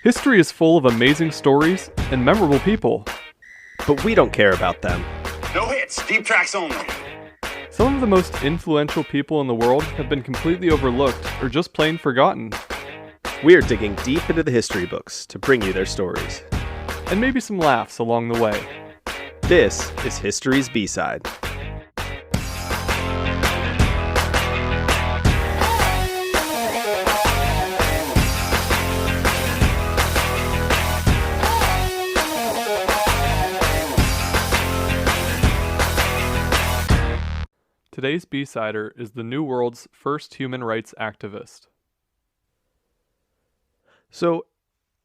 History is full of amazing stories and memorable people. But we don't care about them. No hits, deep tracks only. Some of the most influential people in the world have been completely overlooked or just plain forgotten. We're digging deep into the history books to bring you their stories. And maybe some laughs along the way. This is History's B-Side. Today's B-Sider is the New World's first human rights activist. So,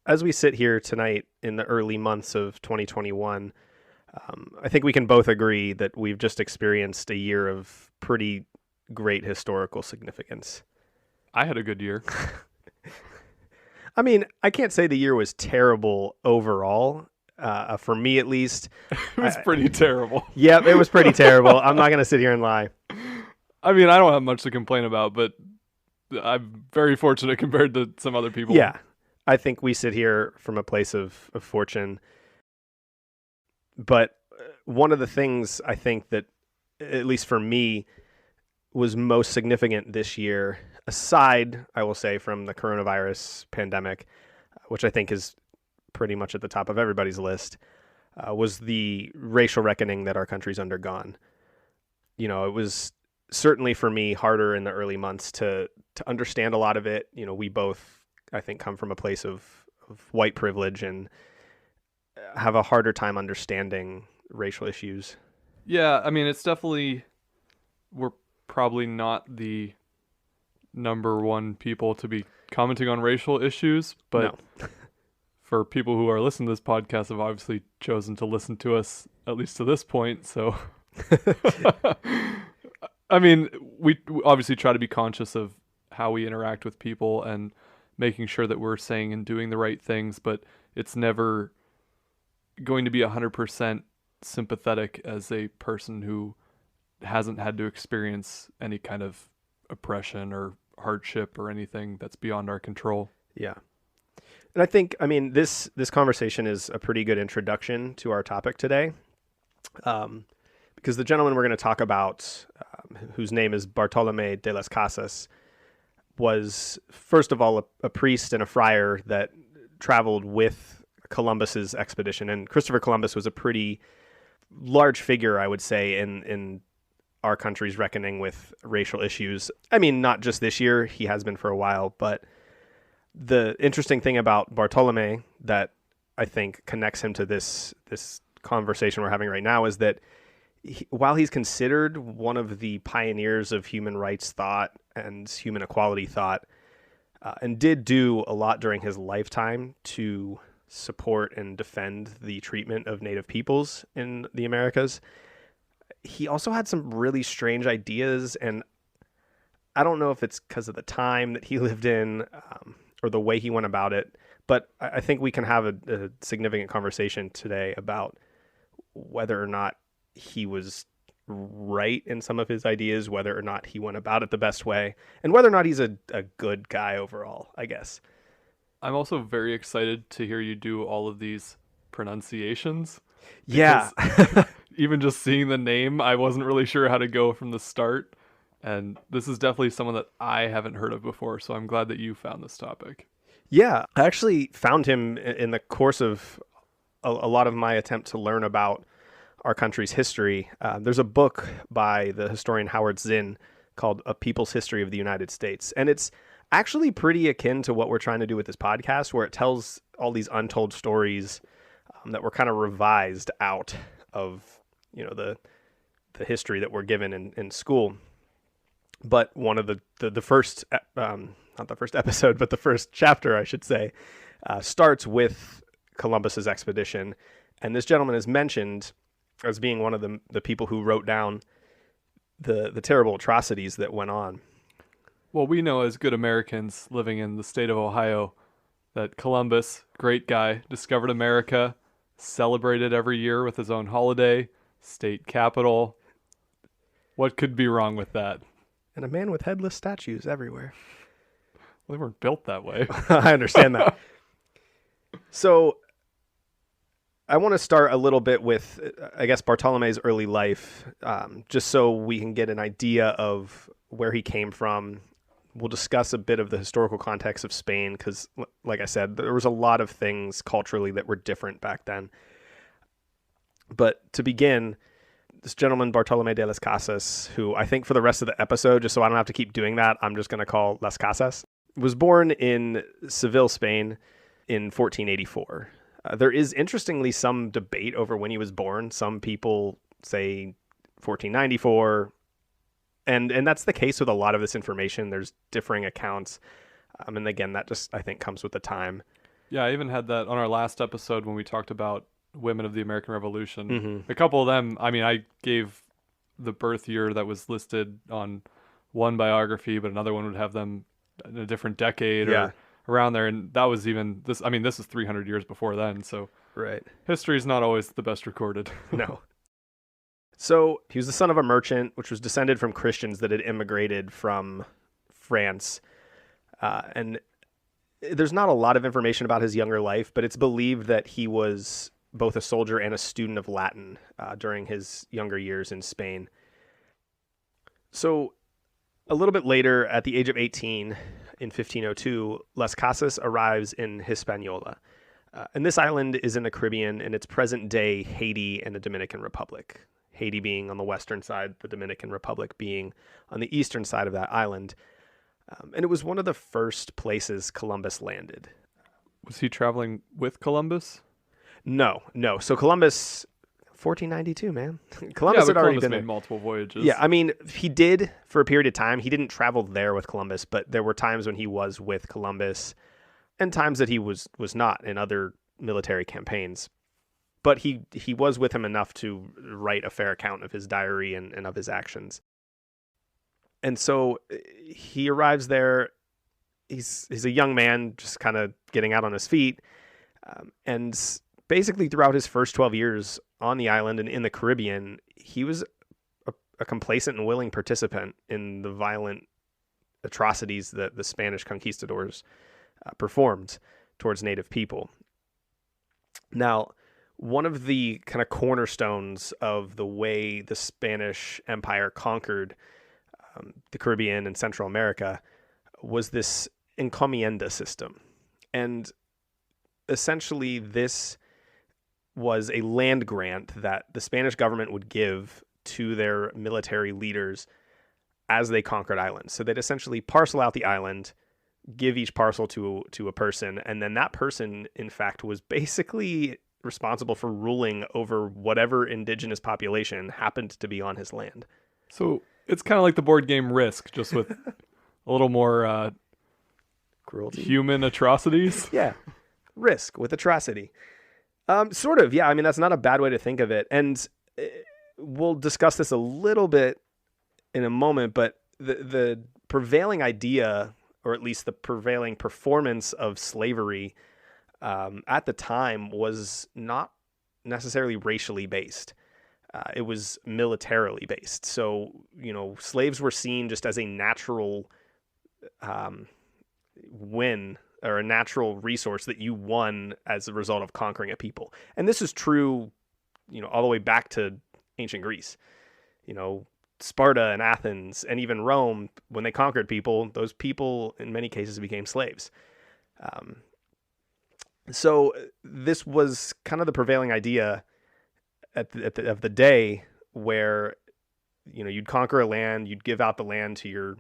as we sit here tonight in the early months of 2021, I think we can both agree that we've just experienced a year of pretty great historical significance. I had a good year. I mean, I can't say the year was terrible overall. For me, at least. It was pretty terrible. Yeah, it was pretty terrible. I'm not going to sit here and lie. I mean, I don't have much to complain about, but I'm very fortunate compared to some other people. Yeah, I think we sit here from a place of fortune. But one of the things I think that, at least for me, was most significant this year, aside, I will say, from the coronavirus pandemic, which I think is pretty much at the top of everybody's list, was the racial reckoning that our country's undergone. You know, it was certainly for me harder in the early months to understand a lot of it. You know, we both, I think, come from a place of white privilege and have a harder time understanding racial issues. Yeah, I mean, it's definitely, we're probably not the number one people to be commenting on racial issues, but No. For people who are listening to this podcast have obviously chosen to listen to us, at least to this point, so... I mean, we obviously try to be conscious of how we interact with people and making sure that we're saying and doing the right things, but it's never going to be 100% sympathetic as a person who hasn't had to experience any kind of oppression or hardship or anything that's beyond our control. Yeah. And I think, I mean, this conversation is a pretty good introduction to our topic today, because the gentleman we're going to talk about, whose name is Bartolomé De Las Casas, was, first of all, a priest and a friar that traveled with Columbus's expedition. And Christopher Columbus was a pretty large figure, I would say, in our country's reckoning with racial issues. I mean, not just this year, he has been for a while, but the interesting thing about Bartolomé that I think connects him to this conversation we're having right now is that while he's considered one of the pioneers of human rights thought and human equality thought, and did do a lot during his lifetime to support and defend the treatment of Native peoples in the Americas, he also had some really strange ideas, and I don't know if it's because of the time that he lived in, or the way he went about it, but I think we can have a significant conversation today about whether or not he was right in some of his ideas, whether or not he went about it the best way, and whether or not he's a good guy overall, I guess. I'm also very excited to hear you do all of these pronunciations. Yeah. Even just seeing the name, I wasn't really sure how to go from the start. And this is definitely someone that I haven't heard of before, so I'm glad that you found this topic. Yeah, I actually found him in the course of a lot of my attempt to learn about our country's history. There's a book by the historian Howard Zinn called A People's History of the United States. And it's actually pretty akin to what we're trying to do with this podcast, where it tells all these untold stories that were kind of revised out of, you know, the history that we're given in school. But one of the first, not the first episode, but the first chapter, I should say, starts with Columbus's expedition. And this gentleman is mentioned as being one of the people who wrote down the terrible atrocities that went on. Well, we know as good Americans living in the state of Ohio that Columbus, great guy, discovered America, celebrated every year with his own holiday, state capital. What could be wrong with that? And a man with headless statues everywhere. Well, they weren't built that way. I understand that. So I want to start a little bit with, I guess, Bartolome's early life, just so we can get an idea of where he came from. We'll discuss a bit of the historical context of Spain because, like I said, there was a lot of things culturally that were different back then. But to begin, this gentleman, Bartolomé De Las Casas, who I think for the rest of the episode, just so I don't have to keep doing that, I'm just going to call Las Casas, was born in Seville, Spain in 1484. There is, interestingly, some debate over when he was born. Some people say 1494, and that's the case with a lot of this information. There's differing accounts, and again, that just, I think, comes with the time. Yeah, I even had that on our last episode when we talked about women of the American Revolution. Mm-hmm. A couple of them, I mean, I gave the birth year that was listed on one biography, but another one would have them in a different decade or around there. And that was even this. I mean, this is 300 years before then. So right, history is not always the best recorded. No. So he was the son of a merchant, which was descended from Christians that had immigrated from France. And there's not a lot of information about his younger life, but it's believed that he was both a soldier and a student of Latin during his younger years in Spain. So a little bit later, at the age of 18, in 1502, Las Casas arrives in Hispaniola. And this island is in the Caribbean, in its present-day Haiti and the Dominican Republic. Haiti being on the western side, the Dominican Republic being on the eastern side of that island. And it was one of the first places Columbus landed. Was he traveling with Columbus? No. So Columbus, 1492, man. Columbus had already Columbus been made there. multiple voyages. Yeah, I mean, he did for a period of time. He didn't travel there with Columbus, but there were times when he was with Columbus and times that he was not in other military campaigns. But he was with him enough to write a fair account of his diary and of his actions. And so he arrives there. He's a young man, just kind of getting out on his feet. And basically throughout his first 12 years on the island and in the Caribbean, he was a complacent and willing participant in the violent atrocities that the Spanish conquistadors performed towards native people. Now, one of the kind of cornerstones of the way the Spanish Empire conquered the Caribbean and Central America was this Encomienda System. And essentially this was a land grant that the Spanish government would give to their military leaders as they conquered islands. So they'd essentially parcel out the island, give each parcel to a person, and then that person, in fact, was basically responsible for ruling over whatever indigenous population happened to be on his land. So it's kind of like the board game Risk, just with a little more Cruelty. Human atrocities. Yeah. Risk with atrocity. Sort of, yeah. I mean, that's not a bad way to think of it. And we'll discuss this a little bit in a moment, but the prevailing idea, or at least the prevailing performance of slavery at the time, was not necessarily racially based. It was militarily based. So, slaves were seen just as a natural win, or a natural resource that you won as a result of conquering a people. And this is true, all the way back to ancient Greece. Sparta and Athens and even Rome, when they conquered people, those people in many cases became slaves. So this was kind of the prevailing idea of the day, where you'd conquer a land, you'd give out the land to your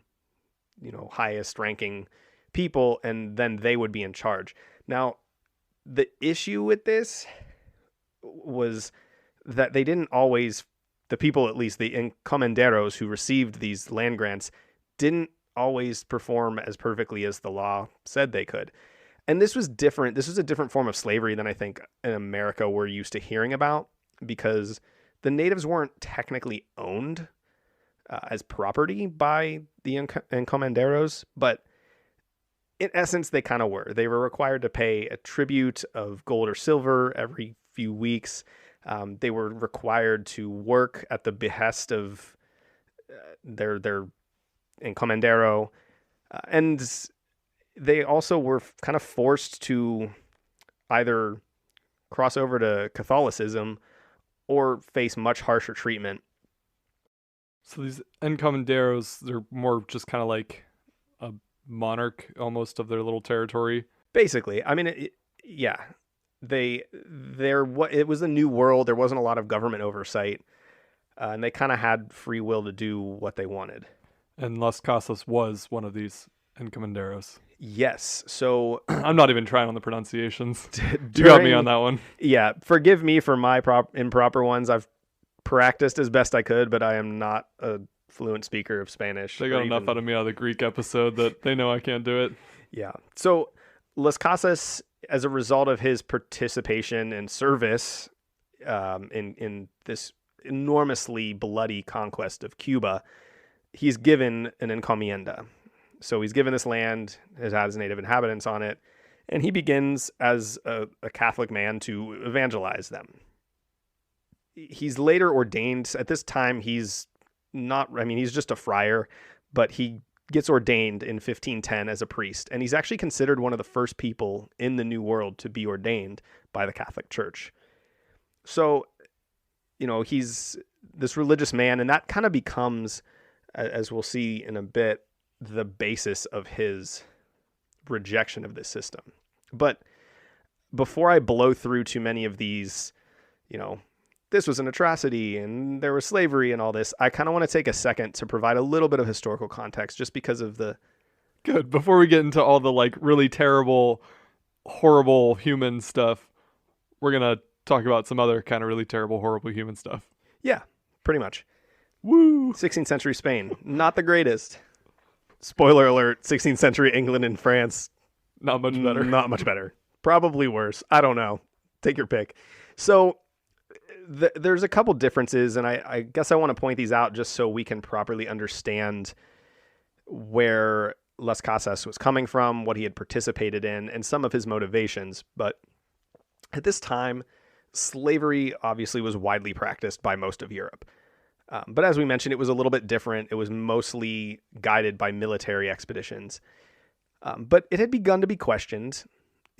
highest ranking people, and then they would be in charge. Now, the issue with this was that they didn't always, the people, at least the encomenderos who received these land grants, didn't always perform as perfectly as the law said they could. And this was different. This was a different form of slavery than I think in America we're used to hearing about, because the natives weren't technically owned as property by the encomenderos, but in essence, they kind of were. They were required to pay a tribute of gold or silver every few weeks. They were required to work at the behest of their encomendero, and they also were kind of forced to either cross over to Catholicism or face much harsher treatment. So these encomenderos, they're more just kind of like a monarch almost of their little territory. Basically, I mean, yeah, it was a new world. There wasn't a lot of government oversight, and they kind of had free will to do what they wanted. And Las Casas was one of these encomenderos. Yes. So I'm not even trying on the pronunciations. You got me on that one. Yeah. Forgive me for my improper ones. I've practiced as best I could, but I am not a fluent speaker of Spanish. They got enough out of me out of the Greek episode that they know I can't do it. Yeah. So Las Casas, as a result of his participation and service in this enormously bloody conquest of Cuba, he's given an encomienda. So he's given this land, it has native inhabitants on it, and he begins as a Catholic man to evangelize them. He's later ordained. At this time, he's just a friar, but he gets ordained in 1510 as a priest, and he's actually considered one of the first people in the New World to be ordained by the Catholic Church. So, he's this religious man, and that kind of becomes, as we'll see in a bit, the basis of his rejection of this system. But before I blow through too many of these, this was an atrocity and there was slavery and all this, I kind of want to take a second to provide a little bit of historical context just because of the... Good. Before we get into all the really terrible, horrible human stuff, we're going to talk about some other kind of really terrible, horrible human stuff. Yeah, pretty much. Woo! 16th century Spain, not the greatest. Spoiler alert, 16th century England and France. Not much better. Not much better. Probably worse. I don't know. Take your pick. So there's a couple differences, and I guess I want to point these out just so we can properly understand where Las Casas was coming from, what he had participated in, and some of his motivations. But at this time, slavery obviously was widely practiced by most of Europe. But as we mentioned, it was a little bit different. It was mostly guided by military expeditions. But it had begun to be questioned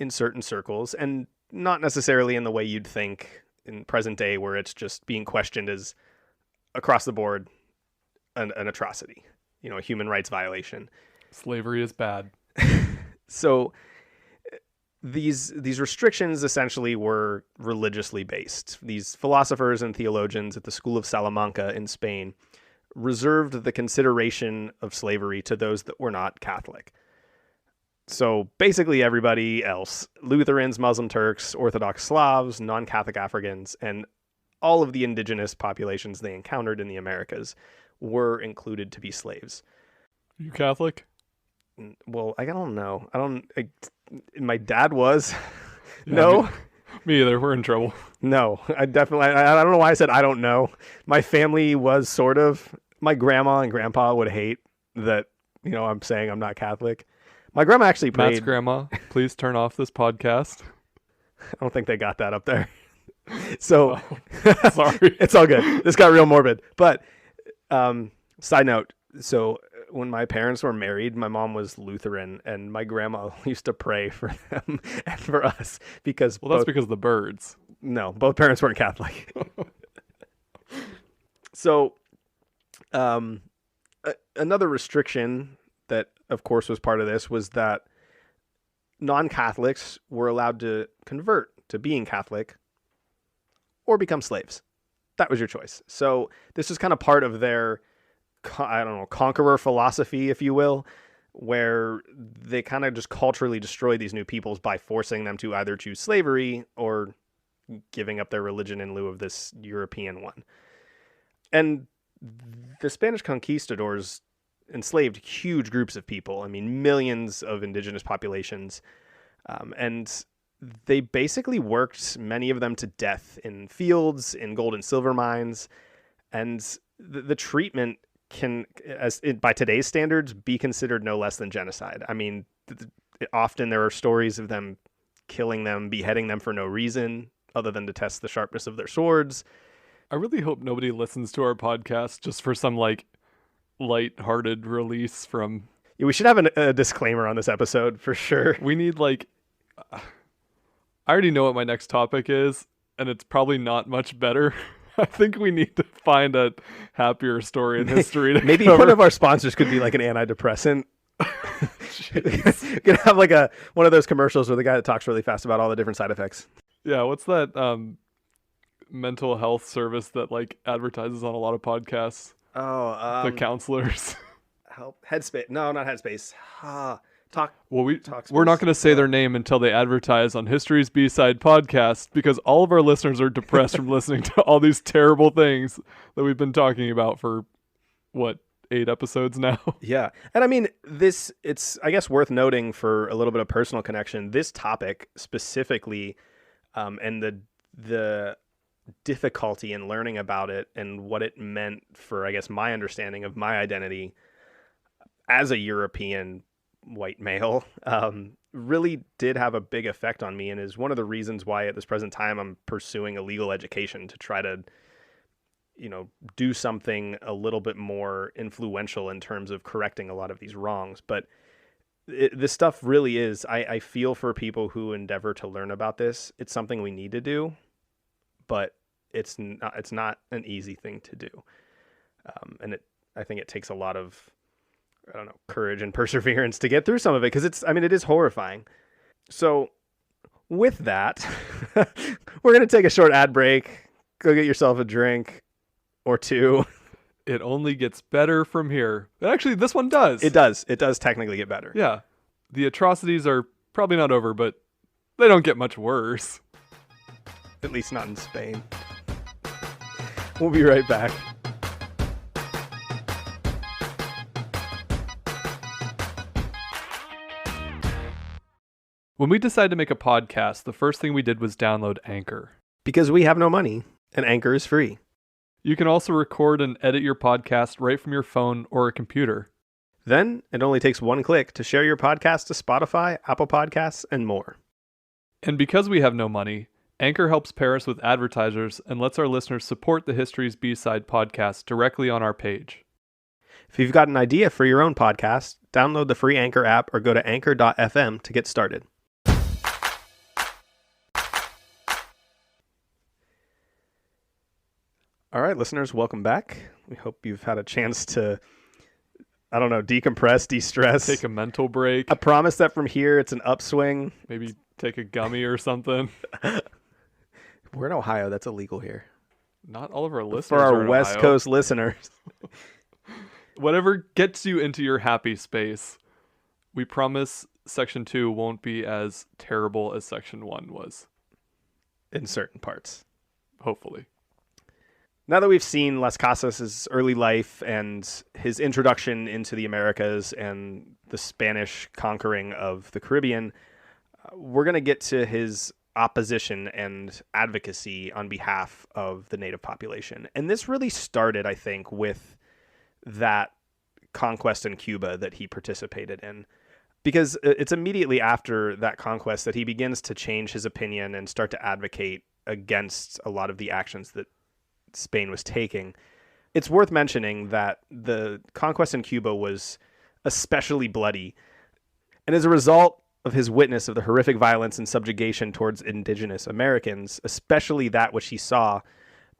in certain circles, and not necessarily in the way you'd think in present day, where it's just being questioned as across the board an atrocity, a human rights violation. Slavery is bad. So these restrictions essentially were religiously based. These philosophers and theologians at the School of Salamanca in Spain reserved the consideration of slavery to those that were not Catholic. So basically everybody else, Lutherans, Muslim Turks, Orthodox Slavs, non-Catholic Africans, and all of the indigenous populations they encountered in the Americas were included to be slaves. You Catholic? Well, I don't know. My dad was. Yeah, No. Me either. We're in trouble. No, I don't know why I said I don't know. My family was sort of. My grandma and grandpa would hate that, I'm saying I'm not Catholic. My grandma actually prayed. Matt's grandma, please turn off this podcast. I don't think they got that up there. So, sorry. It's all good. This got real morbid. But, side note, so when my parents were married, my mom was Lutheran, and my grandma used to pray for them and for us because... Well, that's because of the birds. No, both parents weren't Catholic. So, another restriction that, of course, was part of this was that non-Catholics were allowed to convert to being Catholic or become slaves. That was your choice. So this was kind of part of their, conqueror philosophy, if you will, where they kind of just culturally destroyed these new peoples by forcing them to either choose slavery or giving up their religion in lieu of this European one. And the Spanish conquistadors enslaved huge groups of people. I mean, millions of indigenous populations. And they basically worked many of them to death in fields, in gold and silver mines. And the treatment can, by today's standards, be considered no less than genocide. I mean, often there are stories of them killing them, beheading them for no reason other than to test the sharpness of their swords. I really hope nobody listens to our podcast just for some light-hearted release from... Yeah, we should have a disclaimer on this episode for sure. We need I already know what my next topic is, and it's probably not much better. I think we need to find a happier story in history to Maybe cover. one of our sponsors could be like an antidepressant. Could have like one of those commercials where the guy that talks really fast about all the different side effects. Yeah, what's that mental health service that like advertises on a lot of podcasts? Oh, The counselors. help Headspace. No, not Headspace. Talk. Well, we're Talkspace. not going to say their name until they advertise on History's B-Side podcast, because all of our listeners are depressed from listening to all these terrible things that we've been talking about for, 8 episodes now? Yeah. And I mean, it's, I guess, worth noting for a little bit of personal connection. This topic specifically, and the difficulty in learning about it and what it meant for, I guess, my understanding of my identity as a European white male, really did have a big effect on me, and is one of the reasons why at this present time I'm pursuing a legal education to try to, do something a little bit more influential in terms of correcting a lot of these wrongs. But this stuff really is, I feel for people who endeavor to learn about this. It's something we need to do, but it's not an easy thing to do. I think it takes a lot of, courage and perseverance to get through some of it, because it is horrifying. So with that, we're going to take a short ad break. Go get yourself a drink or two. It only gets better from here. Actually, this one does. It does technically get better. Yeah. The atrocities are probably not over, but they don't get much worse. At least not in Spain. We'll be right back. When we decided to make a podcast, the first thing we did was download Anchor. Because we have no money, and Anchor is free. You can also record and edit your podcast right from your phone or a computer. Then it only takes one click to share your podcast to Spotify, Apple Podcasts, and more. And because we have no money, Anchor helps pair us with advertisers and lets our listeners support the History's B-Side podcast directly on our page. If you've got an idea for your own podcast, download the free Anchor app or go to anchor.fm to get started. All right, listeners, welcome back. We hope you've had a chance to, decompress, de-stress. Take a mental break. I promise that from here, it's an upswing. Maybe take a gummy or something. We're in Ohio. That's illegal here. Not all of our listeners For are our in West Ohio. Coast listeners. Whatever gets you into your happy space. We promise Section 2 won't be as terrible as Section 1 was. In certain parts. Hopefully. Now that we've seen Las Casas' early life and his introduction into the Americas and the Spanish conquering of the Caribbean, we're going to get to his opposition and advocacy on behalf of the native population. And this really started, I think, with that conquest in Cuba that he participated in. Because it's immediately after that conquest that he begins to change his opinion and start to advocate against a lot of the actions that Spain was taking. It's worth mentioning that the conquest in Cuba was especially bloody. And as a result of his witness of the horrific violence and subjugation towards indigenous Americans, especially that which he saw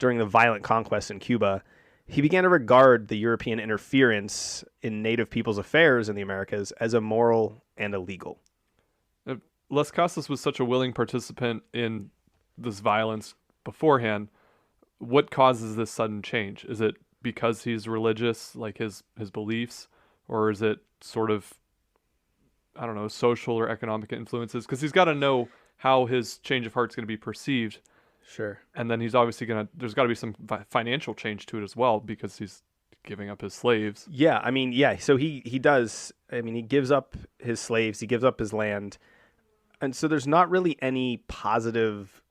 during the violent conquest in Cuba, he began to regard the European interference in native people's affairs in the Americas as immoral and illegal. Las Casas was such a willing participant in this violence beforehand. What causes this sudden change? Is it because he's religious, like his beliefs, or is it sort of, social or economic influences? Because he's got to know how his change of heart's going to be perceived. Sure. And then he's obviously there's got to be some financial change to it as well, because he's giving up his slaves. Yeah, so he does. He gives up his slaves, he gives up his land. And so there's not really any positive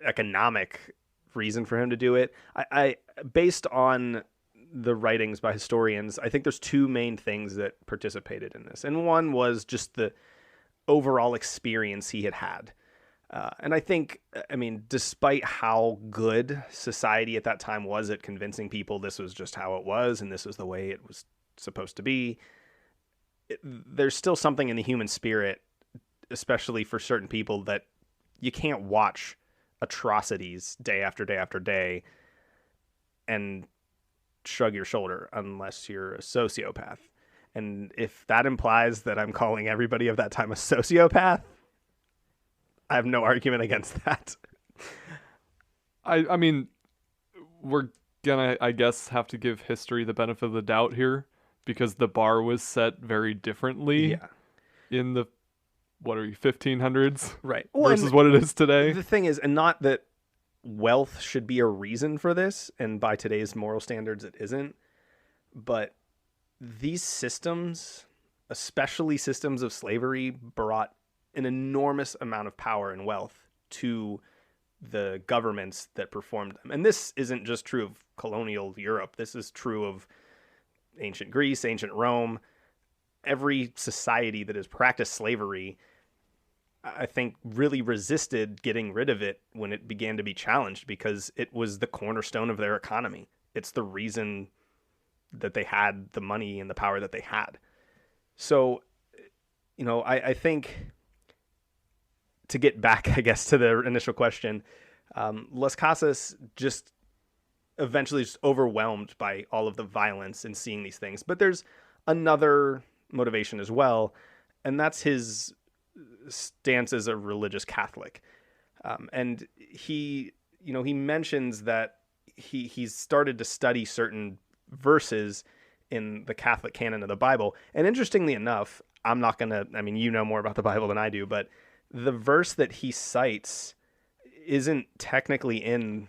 economic reason for him to do it. I based on the writings by historians, I think there's two main things that participated in this. And one was just the overall experience he had. And I think, despite how good society at that time was at convincing people this was just how it was and this was the way it was supposed to be, there's still something in the human spirit, especially for certain people, that You can't watch atrocities day after day after day and shrug your shoulder unless you're a sociopath. And if that implies that I'm calling everybody of that time a sociopath, I have no argument against that. I mean, we're gonna, I guess, have to give history the benefit of the doubt here, because the bar was set very differently in the, 1500s? Right. Versus what it is today. The thing is, and not that wealth should be a reason for this, and by today's moral standards it isn't, but these systems, especially systems of slavery, brought an enormous amount of power and wealth to the governments that performed them. And this isn't just true of colonial Europe. This is true of ancient Greece, ancient Rome. Every society that has practiced slavery, I think, really resisted getting rid of it when it began to be challenged, because it was the cornerstone of their economy. It's the reason that they had the money and the power that they had. So, I think, to get back, I guess, to the initial question, Las Casas just eventually just overwhelmed by all of the violence and seeing these things. But there's another motivation as well, and that's his stance as a religious Catholic. And he mentions that he's started to study certain verses in the Catholic canon of the Bible. And interestingly enough, you know more about the Bible than I do, but the verse that he cites isn't technically in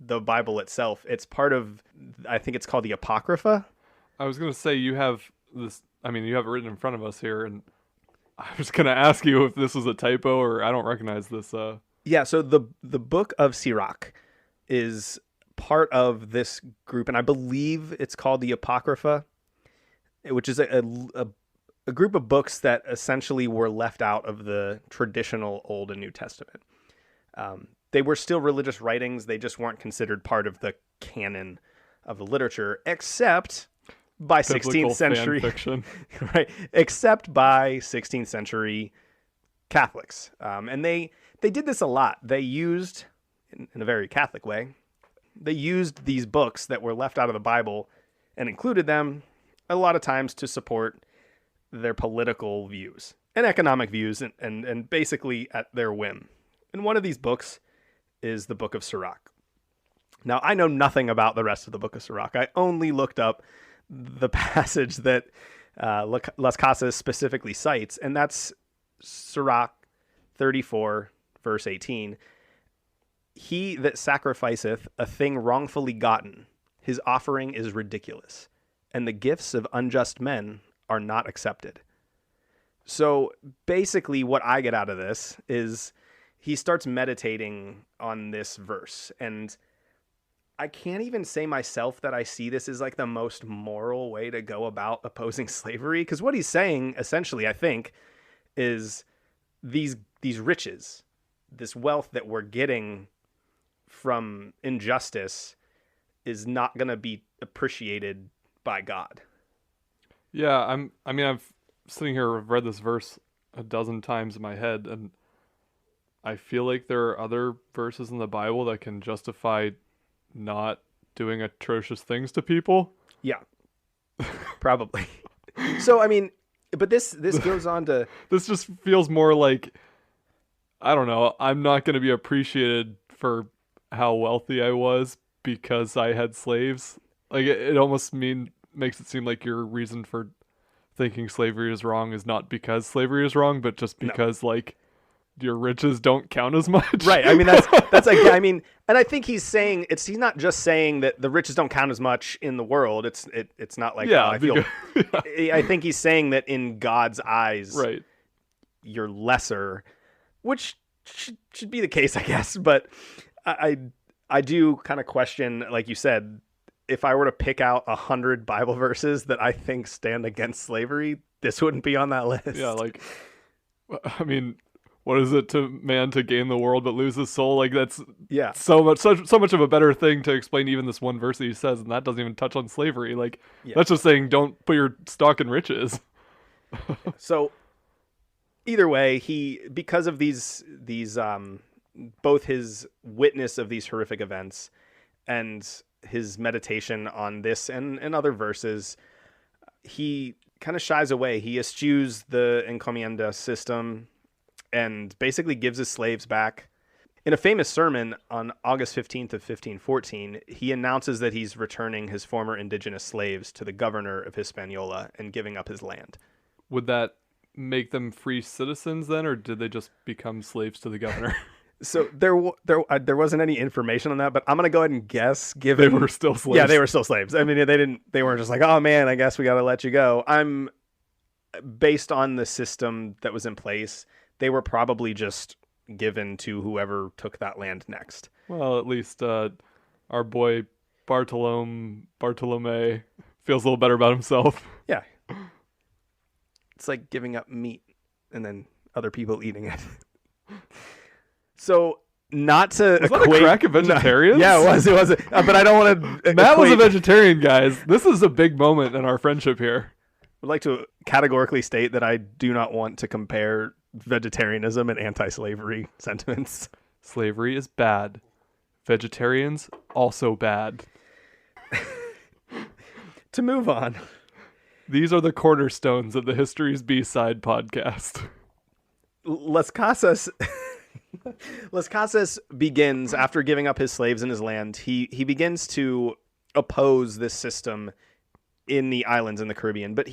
the Bible itself. It's part of, I think it's called the Apocrypha. I was going to say, you have this, you have it written in front of us here, and I was going to ask you if this was a typo, or I don't recognize this. Yeah, so the book of Sirach is part of this group, and I believe it's called the Apocrypha, which is a group of books that essentially were left out of the traditional Old and New Testament. They were still religious writings. They just weren't considered part of the canon of the literature, except by Biblical 16th century, fanfiction. right? Except by 16th century Catholics. And they did this a lot. They used, in a very Catholic way, they used these books that were left out of the Bible and included them a lot of times to support their political views and economic views, and basically at their whim. And one of these books is the book of Sirach. Now, I know nothing about the rest of the book of Sirach. I only looked up the passage that Las Casas specifically cites, and that's Sirach 34, verse 18. He that sacrificeth a thing wrongfully gotten, his offering is ridiculous, and the gifts of unjust men are not accepted. So basically what I get out of this is he starts meditating on this verse, and I can't even say myself that I see this as like the most moral way to go about opposing slavery, because what he's saying essentially, I think, is these riches, this wealth that we're getting from injustice is not going to be appreciated by God. Yeah, I've sitting here, I've read this verse a dozen times in my head, and I feel like there are other verses in the Bible that can justify not doing atrocious things to people. Yeah, probably. So, but this goes on to... This just feels more like, I don't know, I'm not going to be appreciated for how wealthy I was because I had slaves. Like, it almost makes it seem like your reason for thinking slavery is wrong is not because slavery is wrong, but just because, like, your riches don't count as much. Right. That's like, and I think he's saying he's not just saying that the riches don't count as much in the world. It's not like, I feel, I think he's saying that in God's eyes, right, you're lesser, which should be the case, I guess. But I do kind of question, like you said, if I were to pick out 100 Bible verses that I think stand against slavery, this wouldn't be on that list. Yeah. Like, what is it to man to gain the world but lose his soul? Like, that's so much of a better thing to explain even this one verse that he says, and that doesn't even touch on slavery. Like, that's just saying don't put your stock in riches. So either way, because of these both his witness of these horrific events and his meditation on this and other verses, he kind of shies away. He eschews the Encomienda System and basically gives his slaves back. In a famous sermon on August 15th of 1514, he announces that he's returning his former indigenous slaves to the governor of Hispaniola and giving up his land. Would that make them free citizens then, or did they just become slaves to the governor? So there wasn't any information on that, but I'm gonna go ahead and guess. Given They were still slaves. Yeah, they were still slaves. I mean, they weren't just like, oh man, I guess we got to let you go. Based on the system that was in place, they were probably just given to whoever took that land next. Well, at least our boy Bartolomé feels a little better about himself. Yeah. It's like giving up meat and then other people eating it. So, not to Was that a crack of vegetarians? Yeah, it was. But I don't want to. Matt was a vegetarian, guys. This is a big moment in our friendship here. I'd like to categorically state that I do not want to compare vegetarianism and anti-slavery sentiments. Slavery is bad. Vegetarians, also bad. To move on. These are the cornerstones of the History's B-Side podcast. Las Casas begins, after giving up his slaves and his land, he begins to oppose this system in the islands in the Caribbean. But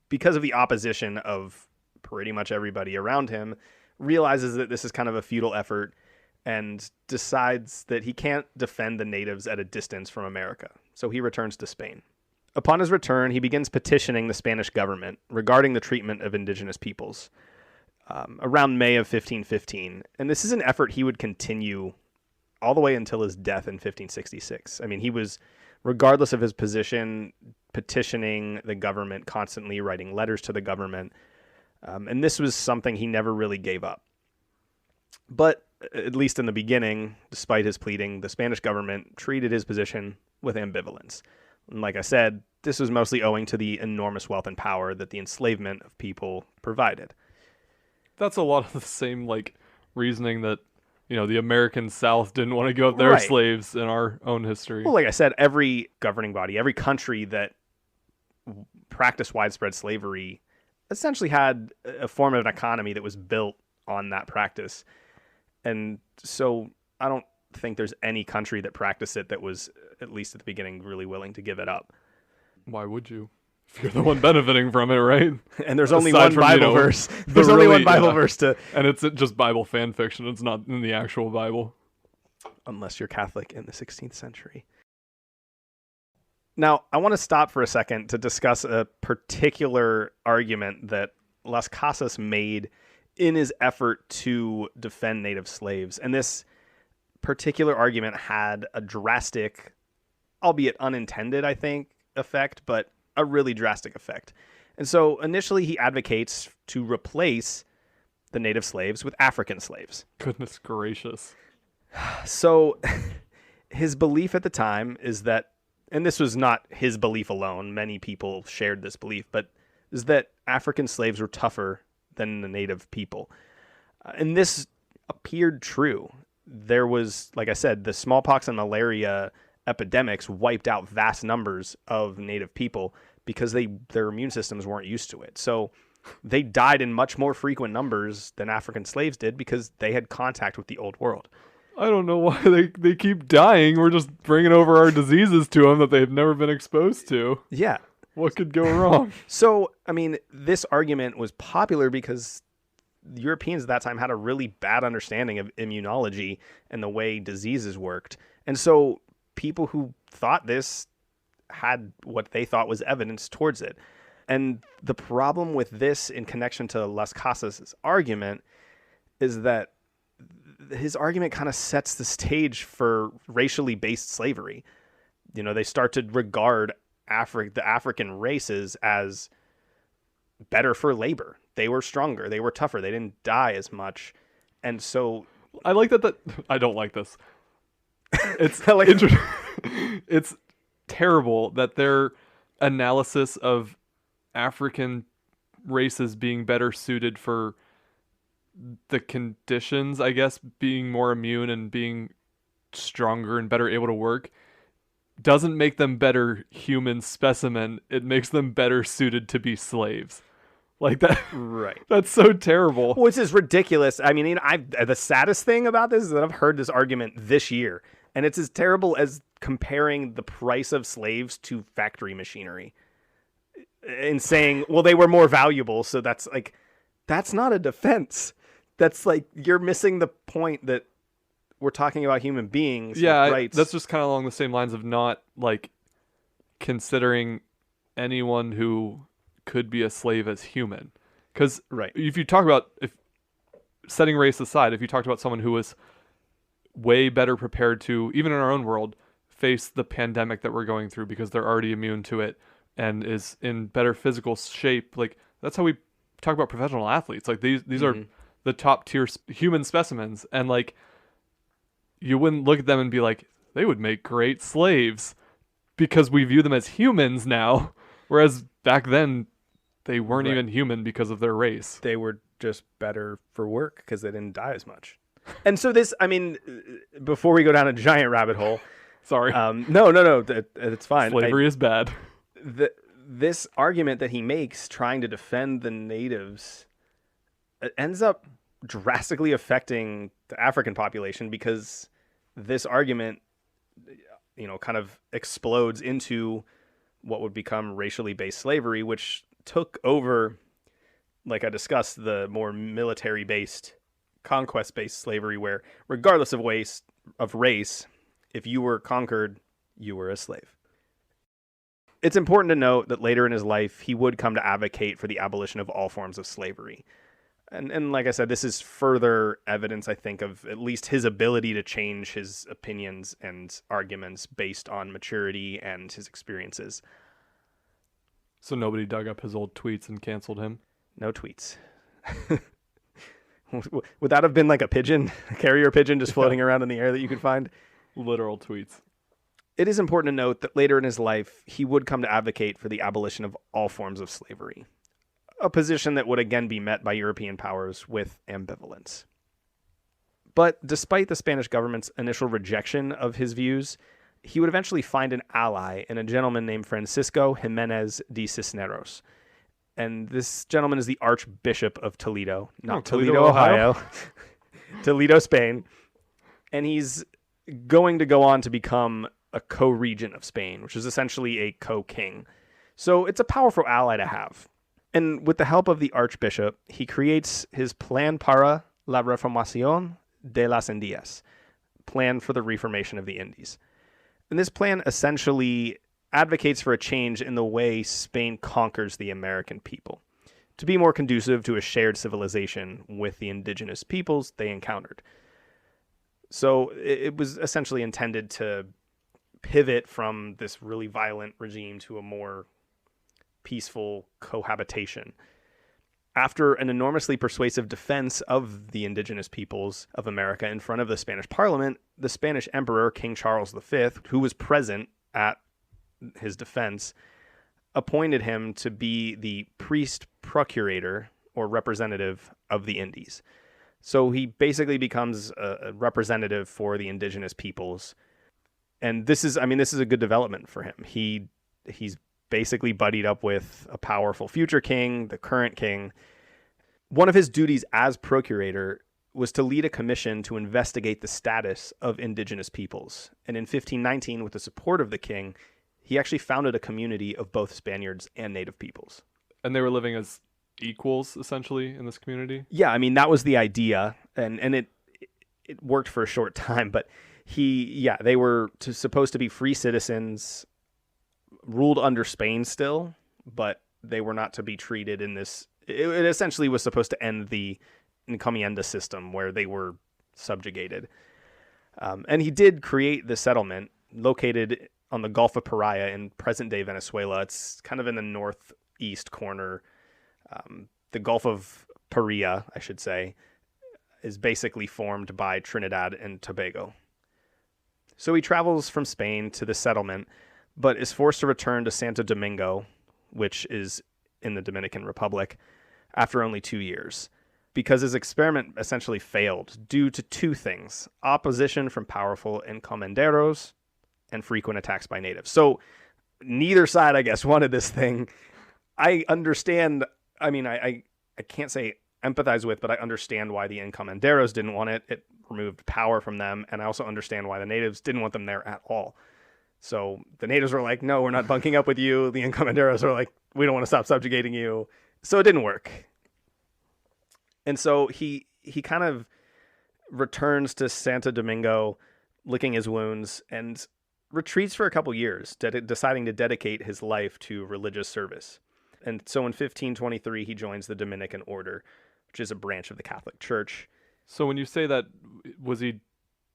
because of the opposition of pretty much everybody around him, realizes that this is kind of a futile effort and decides that he can't defend the natives at a distance from America. So he returns to Spain. Upon his return, he begins petitioning the Spanish government regarding the treatment of indigenous peoples around May of 1515. And this is an effort he would continue all the way until his death in 1566. I mean, he was, regardless of his position, petitioning the government, constantly writing letters to the government. And this was something he never really gave up. But at least in the beginning, despite his pleading, the Spanish government treated his position with ambivalence. And like I said, this was mostly owing to the enormous wealth and power that the enslavement of people provided. That's a lot of the same reasoning that, the American South didn't want to give up their Right. slaves in our own history. Well, like I said, every governing body, every country that practiced widespread slavery essentially had a form of an economy that was built on that practice. And so I don't think there's any country that practiced it that was, at least at the beginning, really willing to give it up. Why would you? If you're the one benefiting from it, right? And there's only Aside one from, Bible verse. There's the only really- one Bible yeah. verse to... And it's just Bible fan fiction. It's not in the actual Bible. Unless you're Catholic in the 16th century. Now, I want to stop for a second to discuss a particular argument that Las Casas made in his effort to defend native slaves. And this particular argument had a drastic, albeit unintended, I think, effect, but a really drastic effect. And so initially he advocates to replace the native slaves with African slaves. Goodness gracious. So his belief at the time is that, and this was not his belief alone, many people shared this belief, but is that African slaves were tougher than the native people. And this appeared true. There was, like I said, the smallpox and malaria epidemics wiped out vast numbers of native people because their immune systems weren't used to it. So they died in much more frequent numbers than African slaves did because they had contact with the old world. I don't know why they keep dying. We're just bringing over our diseases to them that they've never been exposed to. Yeah. What could go wrong? So, I mean, this argument was popular because Europeans at that time had a really bad understanding of immunology and the way diseases worked. And so people who thought this had what they thought was evidence towards it. And the problem with this in connection to Las Casas' argument is that his argument kind of sets the stage for racially based slavery. They start to regard the African races as better for labor. They were stronger. They were tougher. They didn't die as much. And so I like that I don't like this. It's it's terrible that their analysis of African races being better suited for the conditions, I guess, being more immune and being stronger and better able to work, doesn't make them better human specimen. It makes them better suited to be slaves. Like that. Right. That's so terrible. Which is ridiculous. I mean, the saddest thing about this is that I've heard this argument this year, and it's as terrible as comparing the price of slaves to factory machinery and saying, well, they were more valuable. So that's not a defense. That's like, you're missing the point that we're talking about human beings. Yeah, rights. that's just kind of along the same lines of not like considering anyone who could be a slave as human. Because right. if you talk about, if setting race aside, if you talked about someone who was way better prepared to, even in our own world, face the pandemic that we're going through because they're already immune to it and is in better physical shape, like that's how we talk about professional athletes. Like these are the top tier human specimens, and like you wouldn't look at them and be like, they would make great slaves because we view them as humans now, whereas back then they weren't even human because of their race. They were just better for work because they didn't die as much. And so this, I mean, before we go down a giant rabbit hole, sorry, no, it's fine. Slavery is bad. This argument that he makes trying to defend the natives ends up drastically affecting the African population, because this argument, kind of explodes into what would become racially based slavery, which took over, like I discussed, the more military based, conquest based slavery, where regardless of race, if you were conquered, you were a slave. It's important to note that later in his life, he would come to advocate for the abolition of all forms of slavery. And like I said, this is further evidence, I think, of at least his ability to change his opinions and arguments based on maturity and his experiences. So nobody dug up his old tweets and canceled him? No tweets. Would that have been like a pigeon, a carrier pigeon just floating around in the air that you could find? Literal tweets. It is important to note that later in his life, he would come to advocate for the abolition of all forms of slavery, a position that would again be met by European powers with ambivalence. But despite the Spanish government's initial rejection of his views, he would eventually find an ally in a gentleman named Francisco Jimenez de Cisneros. And this gentleman is the Archbishop of Toledo, not Toledo, Ohio, Toledo, Spain. And he's going to go on to become a co-regent of Spain, which is essentially a co-king. So it's a powerful ally to have. And with the help of the Archbishop, he creates his Plan para la Reformación de las Indias, plan for the reformation of the Indies. And this plan essentially advocates for a change in the way Spain conquers the American people, to be more conducive to a shared civilization with the indigenous peoples they encountered. So it was essentially intended to pivot from this really violent regime to a more peaceful cohabitation. After an enormously persuasive defense of the indigenous peoples of America in front of the Spanish Parliament, the Spanish Emperor, King Charles V, who was present at his defense, appointed him to be the priest procurator, or representative of the Indies. So he basically becomes a representative for the indigenous peoples. And this is a good development for him. He's basically buddied up with a powerful future king, the current king. One of his duties as procurator was to lead a commission to investigate the status of indigenous peoples. And in 1519, with the support of the king, he actually founded a community of both Spaniards and native peoples. And they were living as equals, essentially, in this community? Yeah, that was the idea. And it worked for a short time, but they were supposed to be free citizens, ruled under Spain still, but they were not to be treated in this. It essentially was supposed to end the Encomienda System, where they were subjugated. And he did create the settlement located on the Gulf of Paria in present-day Venezuela. It's kind of in the northeast corner. The Gulf of Paria, I should say, is basically formed by Trinidad and Tobago. So he travels from Spain to the settlement, but is forced to return to Santo Domingo, which is in the Dominican Republic after only 2 years, because his experiment essentially failed due to two things: opposition from powerful encomenderos and frequent attacks by natives. So neither side, I guess, wanted this thing. I understand. I mean, I can't say empathize with, but I understand why the encomenderos didn't want it. It removed power from them. And I also understand why the natives didn't want them there at all. So the natives were like, no, we're not bunking up with you. The encomenderos are like, we don't want to stop subjugating you. So it didn't work. And so he kind of returns to Santo Domingo, licking his wounds, and retreats for a couple years, deciding to dedicate his life to religious service. And so in 1523, he joins the Dominican Order, which is a branch of the Catholic Church. So when you say that, was he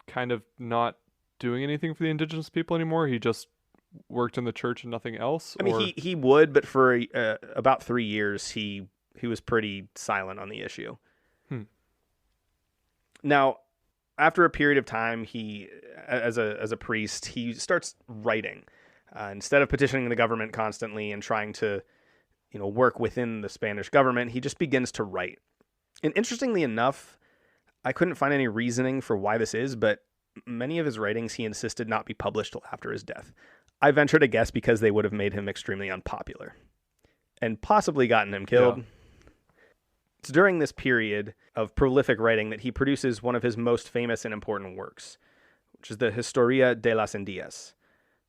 kind of not doing anything for the indigenous people anymore? He just worked in the church and nothing else? I mean, he would, but for about 3 years, he was pretty silent on the issue. Now, after a period of time, he, as a priest, he starts writing. Instead of petitioning the government constantly and trying to, work within the Spanish government, he just begins to write. And interestingly enough, I couldn't find any reasoning for why this is, but many of his writings he insisted not be published till after his death. I venture to guess because they would have made him extremely unpopular and possibly gotten him killed. Yeah. It's during this period of prolific writing that he produces one of his most famous and important works, which is the Historia De Las Indias,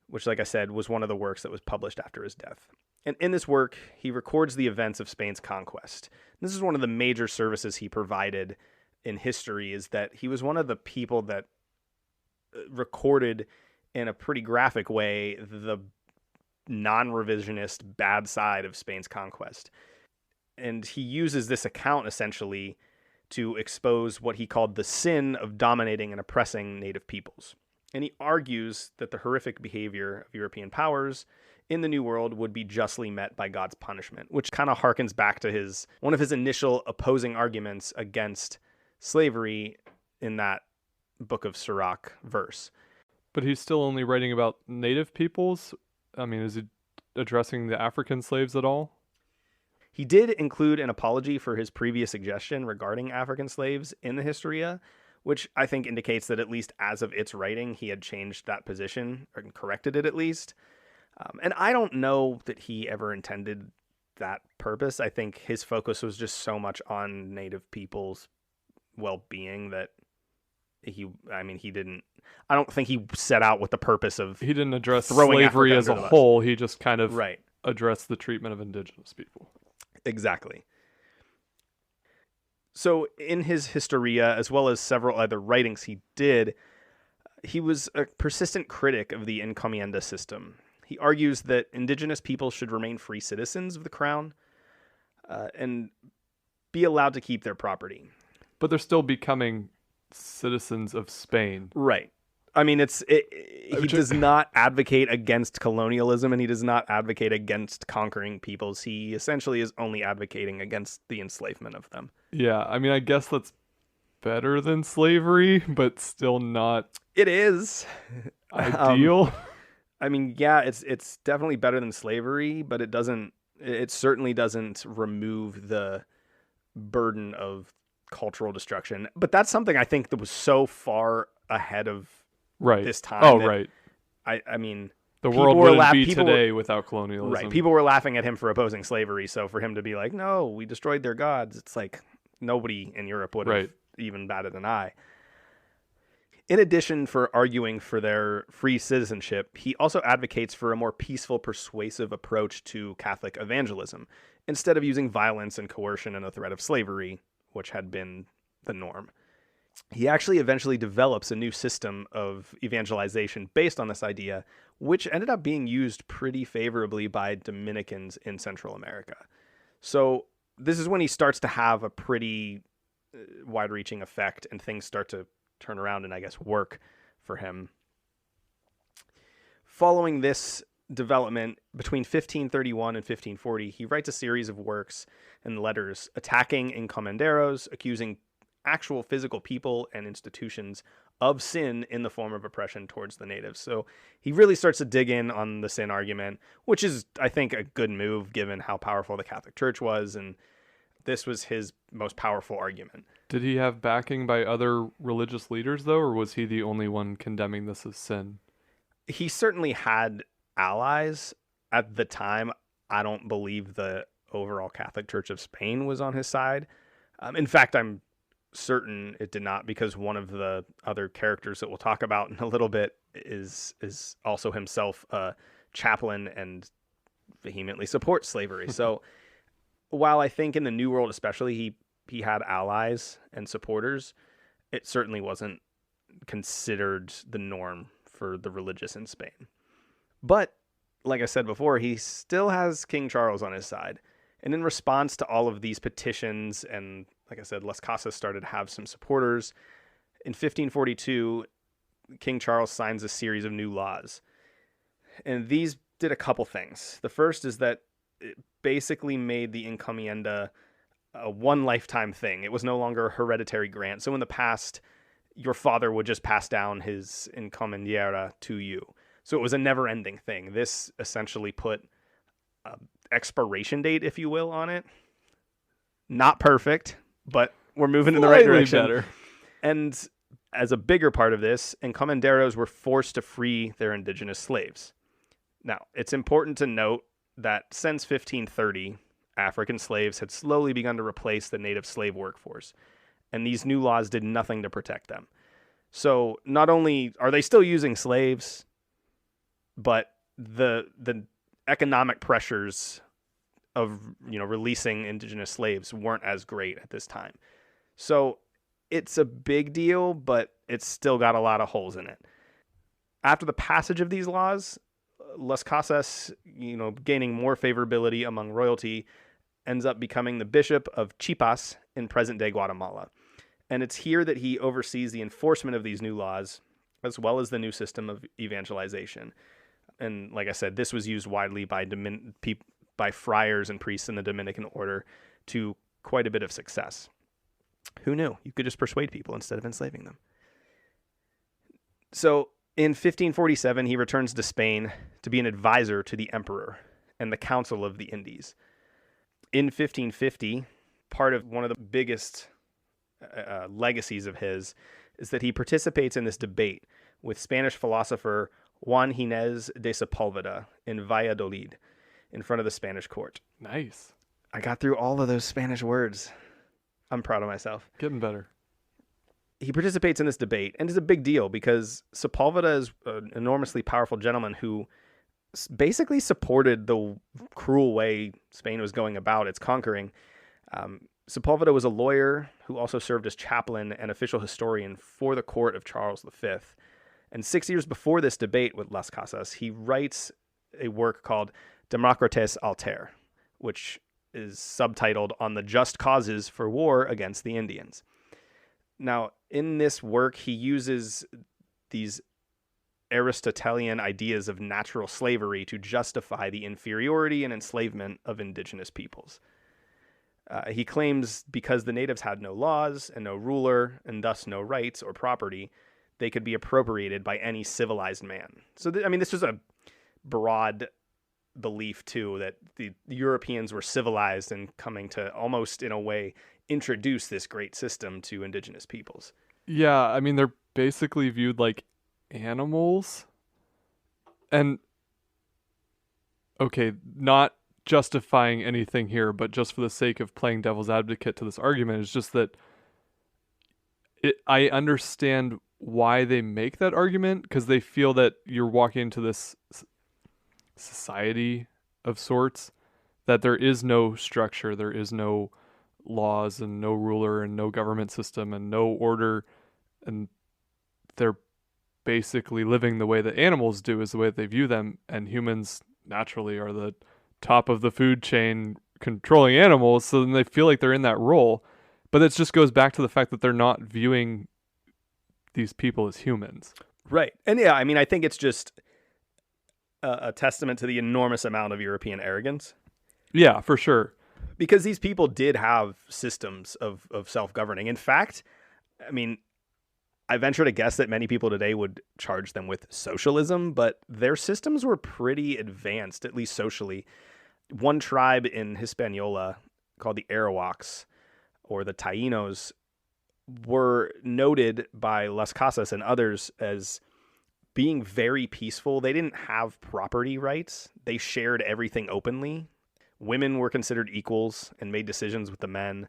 which, like I said, was one of the works that was published after his death. And in this work, he records the events of Spain's conquest. This is one of the major services he provided in history, is that he was one of the people that recorded in a pretty graphic way the non-revisionist bad side of Spain's conquest. And he uses this account essentially to expose what he called the sin of dominating and oppressing native peoples. And he argues that the horrific behavior of European powers in the New World would be justly met by God's punishment, which kind of harkens back to one of his initial opposing arguments against slavery in that Book of Sirach verse. But he's still only writing about native peoples? I mean, is he addressing the African slaves at all? He did include an apology for his previous suggestion regarding African slaves in the Historia, which I think indicates that at least as of its writing, he had changed that position, or corrected it at least. And I don't know that he ever intended that purpose. I think his focus was just so much on native people's well-being that I don't think he set out with the purpose of... He didn't address slavery as a whole. He just kind of addressed the treatment of indigenous people. Exactly. So in his Historia, as well as several other writings he did, he was a persistent critic of the Encomienda System. He argues that indigenous people should remain free citizens of the crown and be allowed to keep their property. But they're still becoming citizens of Spain. Right. I mean, he does not advocate against colonialism, and he does not advocate against conquering peoples. He essentially is only advocating against the enslavement of them. Yeah, I mean, I guess that's better than slavery, but still not... It is. Ideal. I mean, yeah, it's definitely better than slavery, but it certainly doesn't remove the burden of cultural destruction. But that's something I think that was so far ahead of this time. Oh, right. I mean, the world wouldn't be today without colonialism. Right. People were laughing at him for opposing slavery. So for him to be like, no, we destroyed their gods, it's like nobody in Europe would have even batted an eye. In addition for arguing for their free citizenship, he also advocates for a more peaceful, persuasive approach to Catholic evangelism, instead of using violence and coercion and the threat of slavery, which had been the norm. He actually eventually develops a new system of evangelization based on this idea, which ended up being used pretty favorably by Dominicans in Central America. So this is when he starts to have a pretty wide-reaching effect, and things start to turn around and, I guess, work for him. Following this development, between 1531 and 1540, he writes a series of works and letters attacking encomenderos, accusing actual physical people and institutions of sin in the form of oppression towards the natives. So he really starts to dig in on the sin argument, which is, I think, a good move given how powerful the Catholic Church was, and this was his most powerful argument. Did he have backing by other religious leaders, though, or was he the only one condemning this as sin? He certainly had allies at the time. I don't believe the overall Catholic Church of Spain was on his side. In fact, I'm certain it did not, because one of the other characters that we'll talk about in a little bit is also himself a chaplain and vehemently supports slavery. So while I think in the New World especially he had allies and supporters, it certainly wasn't considered the norm for the religious in Spain. But like I said before, he still has King Charles on his side. And in response to all of these petitions, and like I said, Las Casas started to have some supporters, in 1542, King Charles signs a series of new laws. And these did a couple things. The first is that it basically made the encomienda a one-lifetime thing. It was no longer a hereditary grant. So in the past, your father would just pass down his encomendiera to you. So it was a never-ending thing. This essentially put an expiration date, if you will, on it. Not perfect, but we're moving in the right direction. Better. And as a bigger part of this, encomenderos were forced to free their indigenous slaves. Now, it's important to note that since 1530, African slaves had slowly begun to replace the native slave workforce, and these new laws did nothing to protect them. So not only are they still using slaves, but the economic pressures of releasing indigenous slaves weren't as great at this time. So it's a big deal, but it's still got a lot of holes in it. After the passage of these laws, Las Casas, gaining more favorability among royalty, ends up becoming the bishop of Chiapas in present-day Guatemala. And it's here that he oversees the enforcement of these new laws, as well as the new system of evangelization. And like I said, this was used widely by friars and priests in the Dominican order to quite a bit of success. Who knew? You could just persuade people instead of enslaving them. So in 1547, he returns to Spain to be an advisor to the emperor and the Council of the Indies. In 1550, part of one of the biggest legacies of his is that he participates in this debate with Spanish philosopher Juan Ginés de Sepúlveda in Valladolid in front of the Spanish court. Nice. I got through all of those Spanish words. I'm proud of myself. Getting better. He participates in this debate, and it's a big deal because Sepúlveda is an enormously powerful gentleman who basically supported the cruel way Spain was going about its conquering. Sepúlveda was a lawyer who also served as chaplain and official historian for the court of Charles V. And 6 years before this debate with Las Casas, he writes a work called Democrates Alter, which is subtitled On the Just Causes for War Against the Indians. Now, in this work, he uses these Aristotelian ideas of natural slavery to justify the inferiority and enslavement of indigenous peoples. He claims because the natives had no laws and no ruler, and thus no rights or property, they could be appropriated by any civilized man. So, this was a broad belief, too, that the Europeans were civilized and coming to almost, in a way, introduce this great system to indigenous peoples. Yeah, they're basically viewed like animals. And, okay, not justifying anything here, but just for the sake of playing devil's advocate to this argument, is just that I understand why they make that argument, because they feel that you're walking into this society of sorts, that there is no structure, there is no laws and no ruler and no government system and no order, and they're basically living the way that animals do, is the way that they view them, and humans naturally are the top of the food chain controlling animals, so then they feel like they're in that role. But it just goes back to the fact that they're not viewing these people as humans. Right. And yeah, I think it's just a testament to the enormous amount of European arrogance. Yeah, for sure. Because these people did have systems of self-governing. In fact, I mean, I venture to guess that many people today would charge them with socialism, but their systems were pretty advanced, at least socially. One tribe in Hispaniola called the Arawaks, or the Taínos, were noted by Las Casas and others as being very peaceful. They didn't have property rights. They shared everything openly. Women were considered equals and made decisions with the men.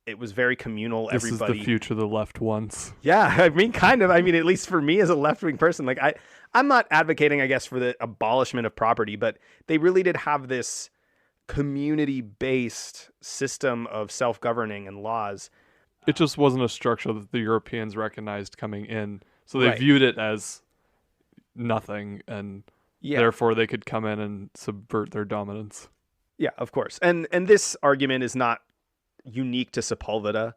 It was very communal. This is the future the left wants. Yeah, I mean, kind of. I mean, at least for me as a left-wing person, like I'm not advocating, I guess, for the abolishment of property, but they really did have this community-based system of self-governing and laws. It just wasn't a structure that the Europeans recognized coming in, so they Right. viewed it as nothing, and Yeah. therefore they could come in and subvert their dominance. Yeah, of course. And this argument is not unique to Sepulveda.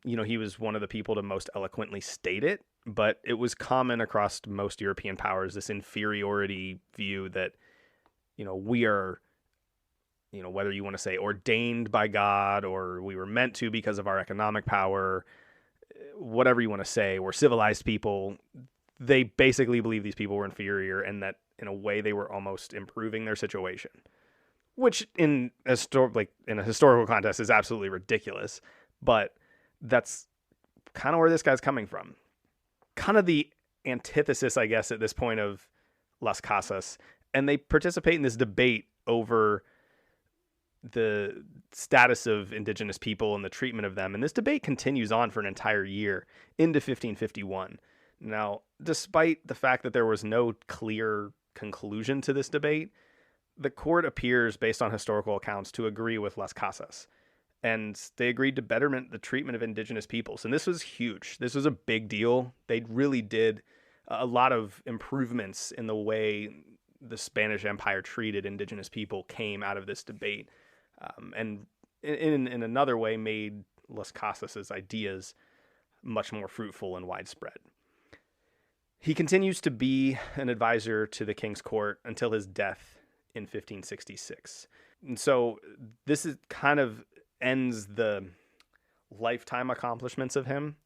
You know, he was one of the people to most eloquently state it, but it was common across most European powers, this inferiority view that, you know, we are, you know, whether you want to say ordained by God or we were meant to because of our economic power, whatever you want to say, we're civilized people. They basically believe these people were inferior and that in a way they were almost improving their situation, which in a historical context is absolutely ridiculous. But that's kind of where this guy's coming from. Kind of the antithesis, I guess, at this point of Las Casas. And they participate in this debate over the status of indigenous people and the treatment of them. And this debate continues on for an entire year into 1551. Now, despite the fact that there was no clear conclusion to this debate, the court appears, based on historical accounts, to agree with Las Casas. And they agreed to betterment the treatment of indigenous peoples. And this was huge. This was a big deal. They really did a lot of improvements in the way the Spanish Empire treated indigenous people came out of this debate. And in another way made Las Casas' ideas much more fruitful and widespread. He continues to be an advisor to the king's court until his death in 1566. And so this is kind of ends the lifetime accomplishments of him.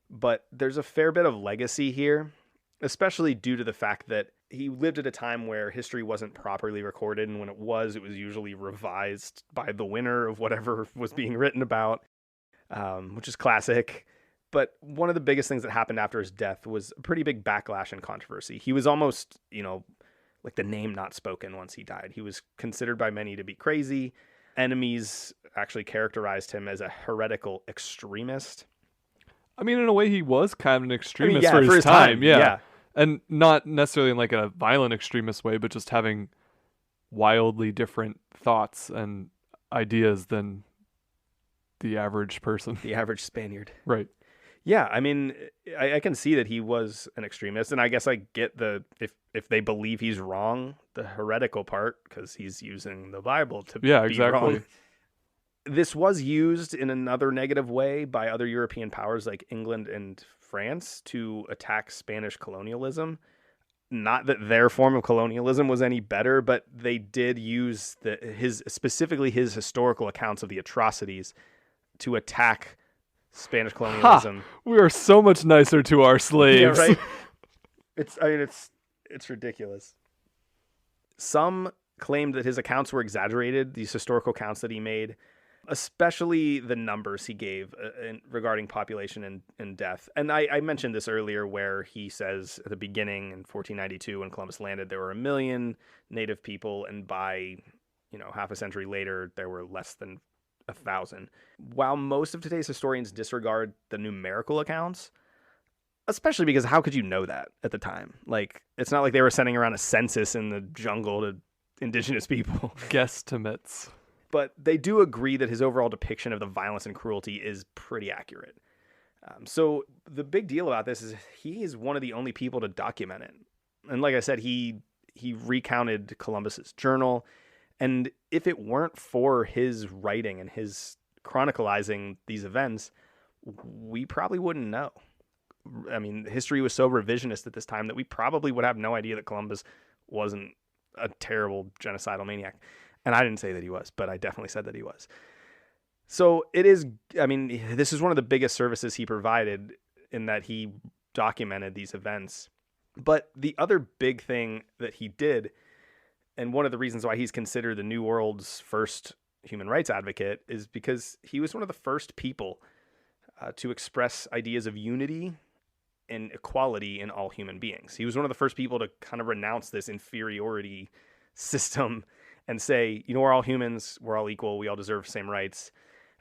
But there's a fair bit of legacy here, especially due to the fact that he lived at a time where history wasn't properly recorded, and when it was usually revised by the winner of whatever was being written about, which is classic. But one of the biggest things that happened after his death was a pretty big backlash and controversy. He was almost, like the name not spoken once he died. He was considered by many to be crazy. Enemies actually characterized him as a heretical extremist. I mean, in a way, he was kind of an extremist for his time. Yeah. Yeah. And not necessarily in like a violent extremist way, but just having wildly different thoughts and ideas than the average person. The average Spaniard. Right. Yeah, I mean, I can see that he was an extremist, and I guess I get if they believe he's wrong, the heretical part, because he's using the Bible to be wrong. This was used in another negative way by other European powers like England and France to attack Spanish colonialism. Not that their form of colonialism was any better, but they did use specifically his historical accounts of the atrocities to attack Spanish colonialism. We are so much nicer to our slaves. Yeah, right. It's ridiculous. Some claimed that his accounts were exaggerated, these historical accounts that he made, especially the numbers he gave regarding population and death. And I mentioned this earlier where he says at the beginning in 1492 when Columbus landed, there were 1 million native people, and by half a century later, there were less than 1,000. While most of today's historians disregard the numerical accounts, especially because how could you know that at the time? Like, it's not like they were sending around a census in the jungle to indigenous people. Guesstimates. But they do agree that his overall depiction of the violence and cruelty is pretty accurate. So the big deal about this is he is one of the only people to document it. And like I said, he recounted Columbus's journal. And if it weren't for his writing and his chronicalizing these events, we probably wouldn't know. I mean, history was so revisionist at this time that we probably would have no idea that Columbus wasn't a terrible genocidal maniac. And I didn't say that he was, but I definitely said that he was. So it is, I mean, this is one of the biggest services he provided in that he documented these events. But the other big thing that he did, and one of the reasons why he's considered the New World's first human rights advocate, is because he was one of the first people to express ideas of unity and equality in all human beings. He was one of the first people to kind of renounce this inferiority system and say, you know, we're all humans, we're all equal, we all deserve the same rights.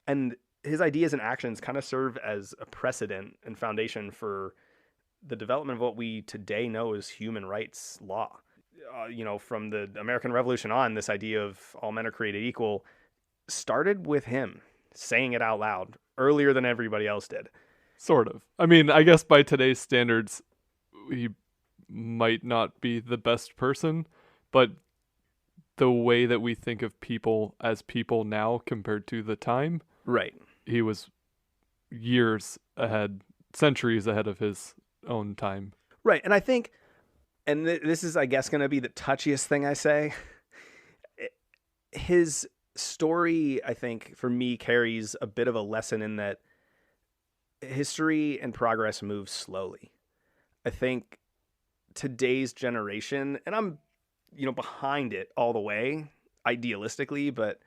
And his ideas and actions kind of serve as a precedent and foundation for the development of what we today know as human rights law. You know, from the American Revolution on, this idea of all men are created equal started with him saying it out loud earlier than everybody else did. Sort of. I mean, I guess by today's standards, he might not be the best person, but the way that we think of people as people now compared to the time, right? He was years ahead, centuries ahead of his own time. Right. And I think, and this is, I guess, going to be the touchiest thing I say. His story, I think, for me, carries a bit of a lesson in that history and progress move slowly. I think today's generation, and I'm, you know, behind it all the way, idealistically, but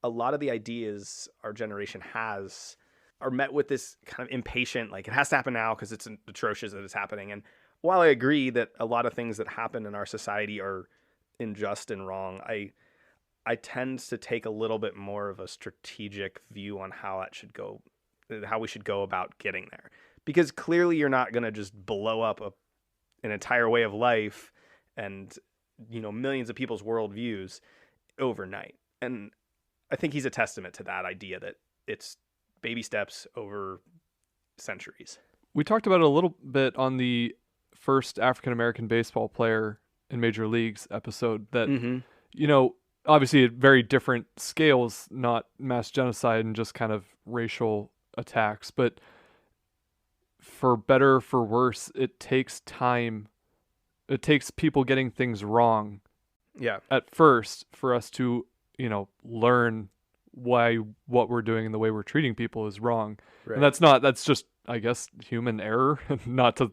a lot of the ideas our generation has are met with this kind of impatient, like, it has to happen now because it's atrocious that it's happening. And while I agree that a lot of things that happen in our society are unjust and wrong, I tend to take a little bit more of a strategic view on how that should go, how we should go about getting there. Because clearly you're not going to just blow up an entire way of life and, you know, millions of people's worldviews overnight. And I think he's a testament to that idea that it's baby steps over centuries. We talked about it a little bit on the first African-American baseball player in Major Leagues episode that, you know, obviously at very different scales, not mass genocide and just kind of racial attacks, but for better or for worse, it takes time. It takes people getting things wrong. Yeah. At first for us to, you know, learn why what we're doing and the way we're treating people is wrong. Right. And that's just, I guess, human error, not to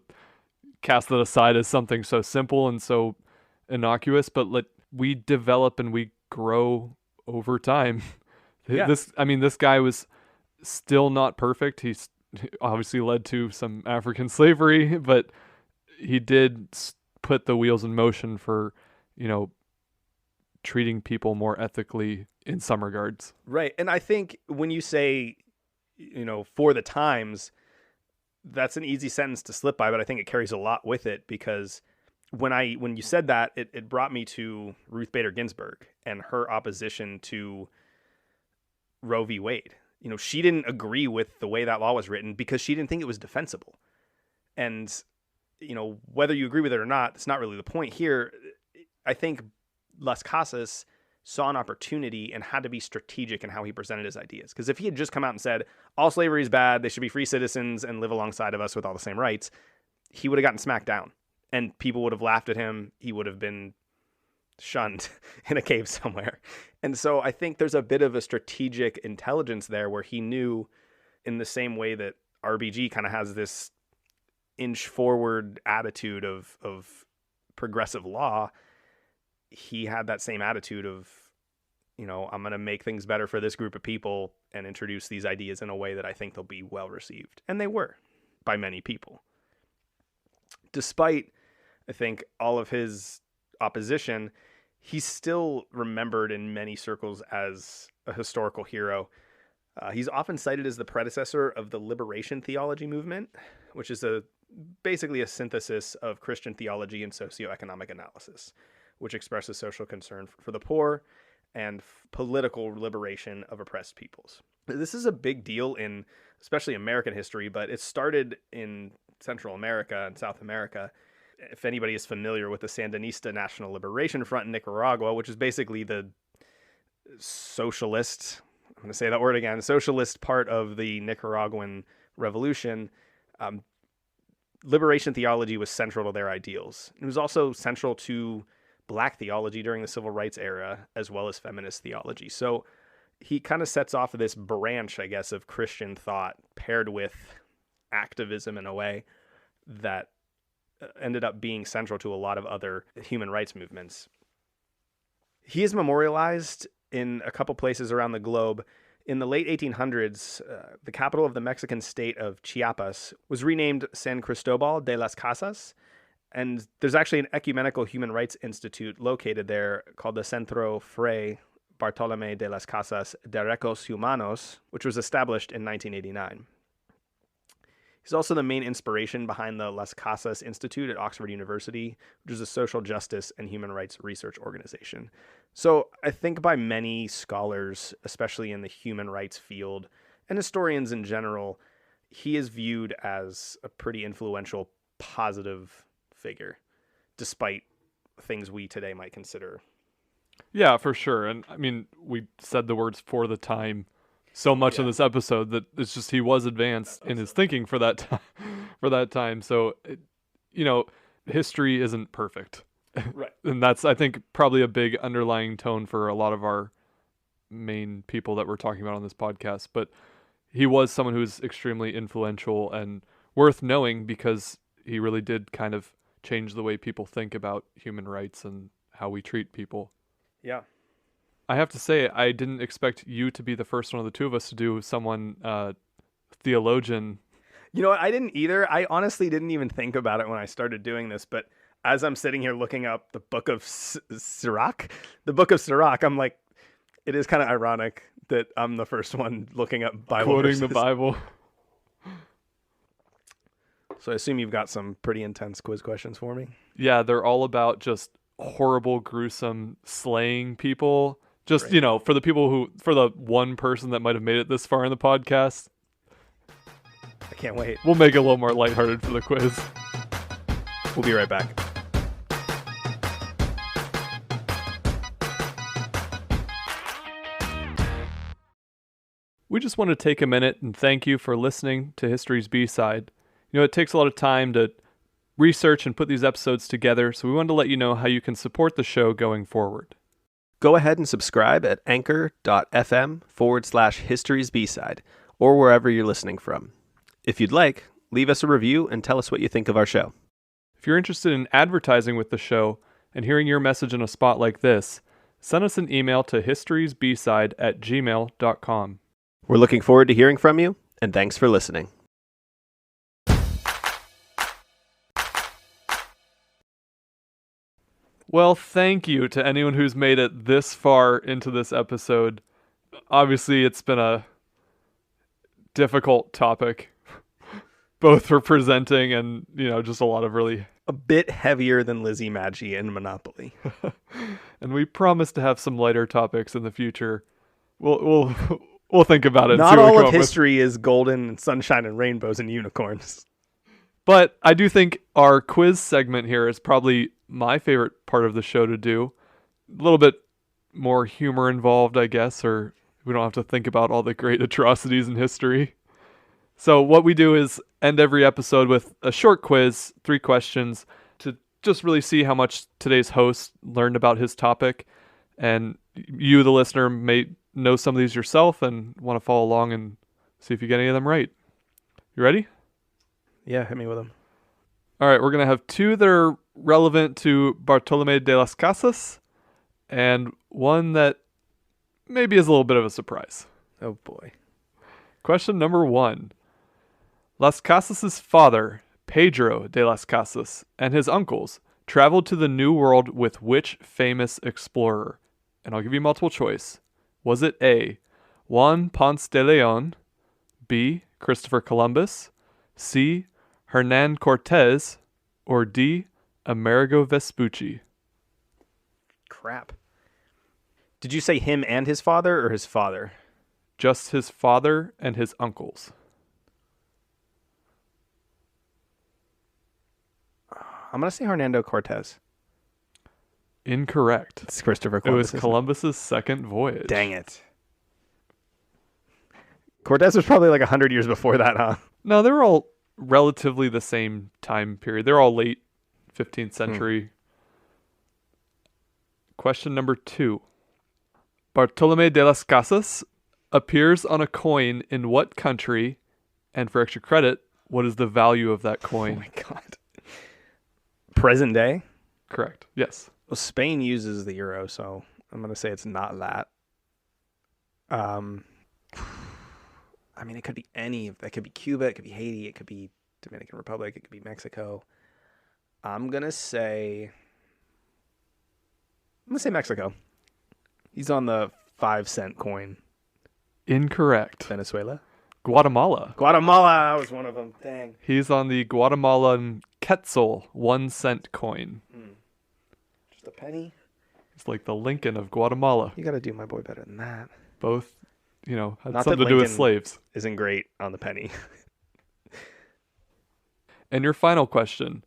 cast that aside as something so simple and so innocuous, but we develop and we grow over time. Yeah. This guy was still not perfect. He's obviously led to some African slavery, but he did put the wheels in motion for, you know, treating people more ethically in some regards. Right. And I think when you say, you know, for the times, that's an easy sentence to slip by, but I think it carries a lot with it, because when you said that, it brought me to Ruth Bader Ginsburg and her opposition to Roe v. Wade. You know, she didn't agree with the way that law was written because she didn't think it was defensible. And, you know, whether you agree with it or not, that's not really the point here. I think Las Casas saw an opportunity and had to be strategic in how he presented his ideas. Because if he had just come out and said, all slavery is bad, they should be free citizens and live alongside of us with all the same rights, he would have gotten smacked down. And people would have laughed at him. He would have been shunned in a cave somewhere. And so I think there's a bit of a strategic intelligence there where he knew, in the same way that RBG kind of has this inch forward attitude of progressive law, he had that same attitude of, you know, I'm going to make things better for this group of people and introduce these ideas in a way that I think they'll be well received. And they were by many people. Despite, I think, all of his opposition, he's still remembered in many circles as a historical hero. He's often cited as the predecessor of the liberation theology movement, which is basically a synthesis of Christian theology and socioeconomic analysis, which expresses social concern for the poor and political liberation of oppressed peoples. This is a big deal in especially American history, but it started in Central America and South America. If anybody is familiar with the Sandinista National Liberation Front in Nicaragua, which is basically the socialist, I'm going to say that word again, socialist part of the Nicaraguan revolution, liberation theology was central to their ideals. It was also central to Black theology during the Civil Rights era, as well as feminist theology. So he kind of sets off this branch, I guess, of Christian thought paired with activism in a way that ended up being central to a lot of other human rights movements. He is memorialized in a couple places around the globe. In the late 1800s, the capital of the Mexican state of Chiapas was renamed San Cristobal de las Casas, and there's actually an ecumenical human rights institute located there called the Centro Fray Bartolomé De Las Casas de Derechos Humanos, which was established in 1989. He's also the main inspiration behind the Las Casas Institute at Oxford University, which is a social justice and human rights research organization. So I think by many scholars, especially in the human rights field, and historians in general, he is viewed as a pretty influential, positive figure, despite things we today might consider. Yeah, for sure. And I mean, we said the words "for the time" so much in this episode that it's just he was advanced in his thinking for that time. So, history isn't perfect, Right? And that's, I think, probably a big underlying tone for a lot of our main people that we're talking about on this podcast. But he was someone who was extremely influential and worth knowing because he really did kind of change the way people think about human rights and how we treat people. Yeah. I have to say, I didn't expect you to be the first one of the two of us to do someone theologian. You know what? I didn't either. I honestly didn't even think about it when I started doing this, but as I'm sitting here looking up the book of Sirach, I'm like, it is kind of ironic that I'm the first one looking up Bible Quoting verses. the Bible. So I assume you've got some pretty intense quiz questions for me. Yeah, they're all about just horrible, gruesome slaying people. Just, Right. for the one person that might have made it this far in the podcast, I can't wait. we'll make it a little more lighthearted for the quiz. We'll be right back. We just want to take a minute and thank you for listening to History's B-Side. It takes a lot of time to research and put these episodes together, so we wanted to let you know how you can support the show going forward. Go ahead and subscribe at anchor.fm/History's B-Side or wherever you're listening from. If you'd like, leave us a review and tell us what you think of our show. If you're interested in advertising with the show and hearing your message in a spot like this, send us an email to historiesbside@gmail.com. We're looking forward to hearing from you, and thanks for listening. Well, thank you to anyone who's made it this far into this episode. Obviously, it's been a difficult topic, both for presenting and, just a lot of really... A bit heavier than Lizzie Maggi and Monopoly. And we promise to have some lighter topics in the future. We'll think about it. Not all of history is golden and sunshine and rainbows and unicorns. But I do think our quiz segment here is probably my favorite part of the show to do. A little bit more humor involved, I guess, or we don't have to think about all the great atrocities in history. So what we do is end every episode with a short quiz, 3 questions, to just really see how much today's host learned about his topic. And you, the listener, may know some of these yourself and want to follow along and see if you get any of them right. You ready? Yeah, hit me with them. All right, we're going to have 2 that are relevant to Bartolomé de las Casas and one that maybe is a little bit of a surprise. Oh, boy. Question number 1. Las Casas' father, Pedro de las Casas, and his uncles traveled to the New World with which famous explorer? And I'll give you multiple choice. Was it A, Juan Ponce de Leon, B, Christopher Columbus, C, Hernan Cortez, or D, Amerigo Vespucci? Crap. Did you say him and his father or his father? Just his father and his uncles. I'm going to say Hernando Cortez. Incorrect. It's Christopher Columbus. It was Columbus's second voyage. Dang it. Cortez was probably like 100 years before that, huh? No, they were all relatively the same time period. They're all late 15th century. Question number 2. Bartolomé De Las Casas appears on a coin in what country? And for extra credit, what is the value of that Oh coin? my God. Present day? Correct. Yes. Well, Spain uses the euro, so I'm going to say it's not that. I mean, it could be any. It could be Cuba. It could be Haiti. It could be Dominican Republic. It could be Mexico. I'm going to say Mexico. He's on the 5-cent coin. Incorrect. Venezuela? Guatemala. Guatemala was one of them. Dang. He's on the Guatemalan quetzal 1-cent coin. Just a penny? It's like the Lincoln of Guatemala. You got to do my boy better than that. Both, had Not something that to do with Lincoln slaves. Isn't great on the penny. And your final question.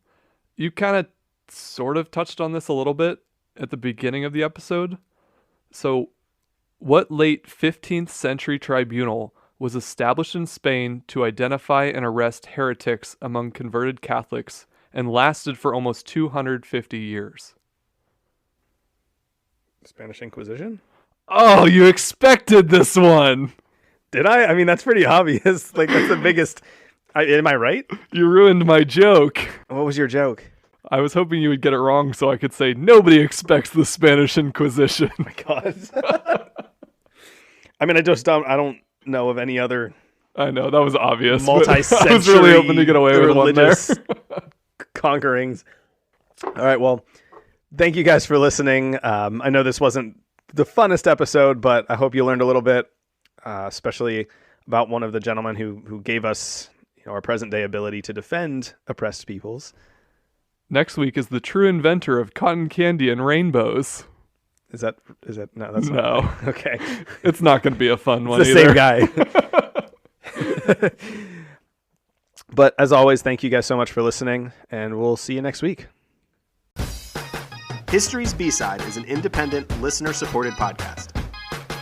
You kind of sort of touched on this a little bit at the beginning of the episode. So, what late 15th century tribunal was established in Spain to identify and arrest heretics among converted Catholics and lasted for almost 250 years? Spanish Inquisition? Oh, you expected this one. Did I? I mean, that's pretty obvious. Like, that's the biggest. Am I right? You ruined my joke. What was your joke? I was hoping you would get it wrong so I could say nobody expects the Spanish Inquisition. Oh my God. I mean, I don't know of any other I know, that was obvious. but multi-century I was really hoping to get away with one there. religious conquerings. All right, well, thank you guys for listening. I know this wasn't the funnest episode, but I hope you learned a little bit, especially about one of the gentlemen who gave us our present day ability to defend oppressed peoples. Next week is the true inventor of cotton candy and rainbows. Is that no? That's No. not. Okay, It's not going to be a fun one it's the either. same guy. But as always, thank you guys so much for listening, and we'll see you next week. History's B-Side is an independent, listener-supported podcast.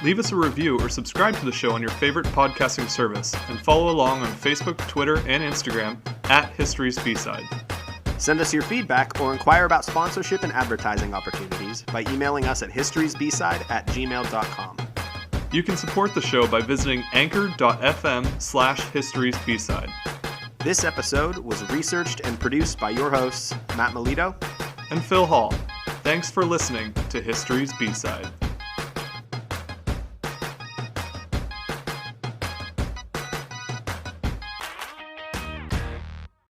Leave us a review or subscribe to the show on your favorite podcasting service and follow along on Facebook, Twitter, and Instagram at History's B-Side. Send us your feedback or inquire about sponsorship and advertising opportunities by emailing us at historiesbside@gmail.com. You can support the show by visiting anchor.fm/historiesbside. This episode was researched and produced by your hosts, Matt Melito And Phil Hall. Thanks for listening to History's B-Side.